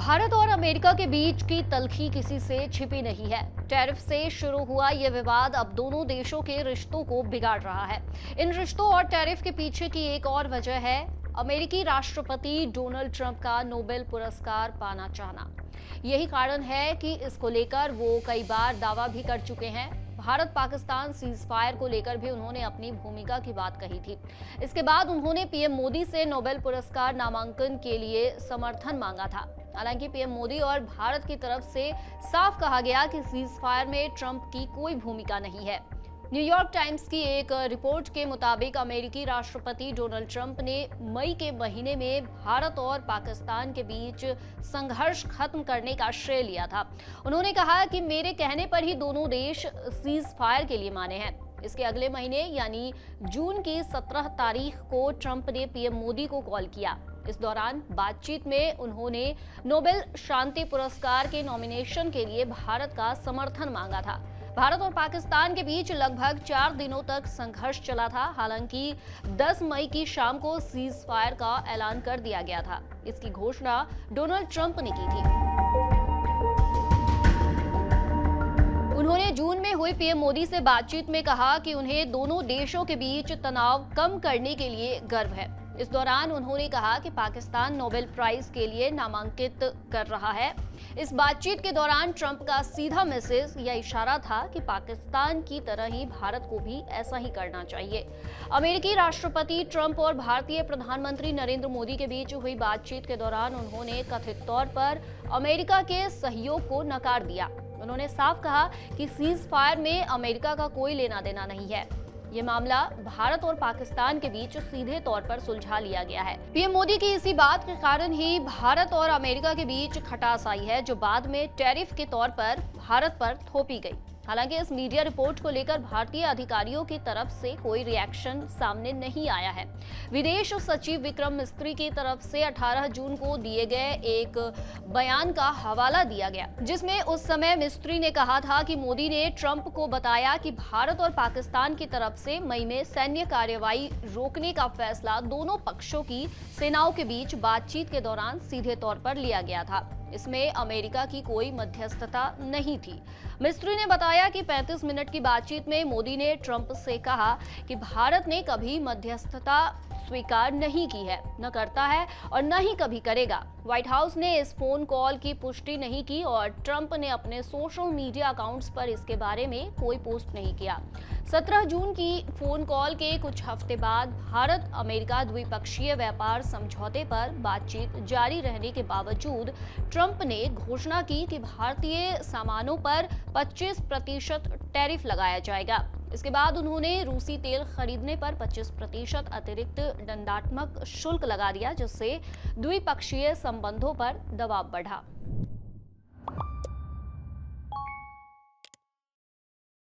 भारत और अमेरिका के बीच की तल्खी किसी से छिपी नहीं है। टैरिफ से शुरू हुआ यह विवाद अब दोनों देशों के रिश्तों को बिगाड़ रहा है। इन रिश्तों और टैरिफ के पीछे की एक और वजह है अमेरिकी राष्ट्रपति डोनाल्ड ट्रंप का नोबेल पुरस्कार पाना चाहना। यही कारण है कि इसको लेकर वो कई बार दावा भी कर चुके हैं। भारत पाकिस्तान सीज फायर को लेकर भी उन्होंने अपनी भूमिका की बात कही थी। इसके बाद उन्होंने पीएम मोदी से नोबेल पुरस्कार नामांकन के लिए समर्थन मांगा था। हालांकि पीएम मोदी और भारत की तरफ से साफ कहा गया कि सीज फायर में ट्रंप की कोई भूमिका नहीं है। न्यूयॉर्क टाइम्स की एक रिपोर्ट के मुताबिक अमेरिकी राष्ट्रपति डोनाल्ड ट्रंप ने मई के महीने में भारत और पाकिस्तान के बीच संघर्ष खत्म करने का श्रेय लिया था। उन्होंने कहा कि मेरे कहने पर ही दोनों देश सीज फायर के लिए माने हैं। इसके अगले महीने यानी जून की 17 तारीख को ट्रंप ने पीएम मोदी को कॉल किया। इस दौरान बातचीत में उन्होंने नोबेल शांति पुरस्कार के नॉमिनेशन के लिए भारत का समर्थन मांगा था। भारत और पाकिस्तान के बीच लगभग 4 दिनों तक संघर्ष चला था। हालांकि 10 मई की शाम को सीज फायर का ऐलान कर दिया गया था। इसकी घोषणा डोनाल्ड ट्रंप ने की थी। उन्होंने जून में हुई पीएम मोदी से बातचीत में कहा कि उन्हें दोनों देशों के बीच तनाव कम करने के लिए गर्व है। इस दौरान उन्होंने कहा कि पाकिस्तान नोबेल प्राइज के लिए नामांकित कर रहा है। इस बातचीत के दौरान ट्रंप का सीधा मैसेज या इशारा था कि पाकिस्तान की तरह ही भारत को भी ऐसा ही करना चाहिए। अमेरिकी राष्ट्रपति ट्रंप और भारतीय प्रधानमंत्री नरेंद्र मोदी के बीच हुई बातचीत के दौरान उन्होंने कथित तौर पर अमेरिका के सहयोग को नकार दिया। उन्होंने साफ कहा कि सीज फायर में अमेरिका का कोई लेना देना नहीं है। ये मामला भारत और पाकिस्तान के बीच सीधे तौर पर सुलझा लिया गया है। पीएम मोदी की इसी बात के कारण ही भारत और अमेरिका के बीच खटास आई है, जो बाद में टैरिफ के तौर पर भारत पर थोपी गई। हालांकि इस मीडिया रिपोर्ट को लेकर भारतीय अधिकारियों की तरफ से कोई रिएक्शन सामने नहीं आया है। विदेश सचिव विक्रम मिस्त्री की तरफ से 18 जून को दिए गए एक बयान का हवाला दिया गया, जिसमें उस समय मिस्त्री ने कहा था कि मोदी ने ट्रंप को बताया कि भारत और पाकिस्तान की तरफ से मई में सैन्य कार्रवाई रोकने का फैसला दोनों पक्षों की सेनाओं के बीच बातचीत के दौरान सीधे तौर पर लिया गया था। इसमें अमेरिका की कोई मध्यस्थता नहीं थी। मिस्त्री ने बताया कि 35 मिनट की बातचीत में मोदी ने ट्रंप से कहा कि भारत ने कभी मध्यस्थता स्वीकार नहीं की है, न करता है और न ही कभी करेगा। व्हाइट हाउस ने इस फोन कॉल की पुष्टि नहीं की और ट्रंप ने अपने सोशल मीडिया अकाउंट्स पर इसके बारे में कोई पोस्ट नहीं किया। 17 जून की फोन कॉल के कुछ हफ्ते बाद भारत अमेरिका द्विपक्षीय व्यापार समझौते पर बातचीत जारी रहने के बावजूद ट्रंप ने घोषणा की कि भारतीय सामानों पर 25% टैरिफ लगाया जाएगा। इसके बाद उन्होंने रूसी तेल खरीदने पर 25% अतिरिक्त दंडात्मक शुल्क लगा दिया, जिससे द्विपक्षीय संबंधों पर दबाव बढ़ा।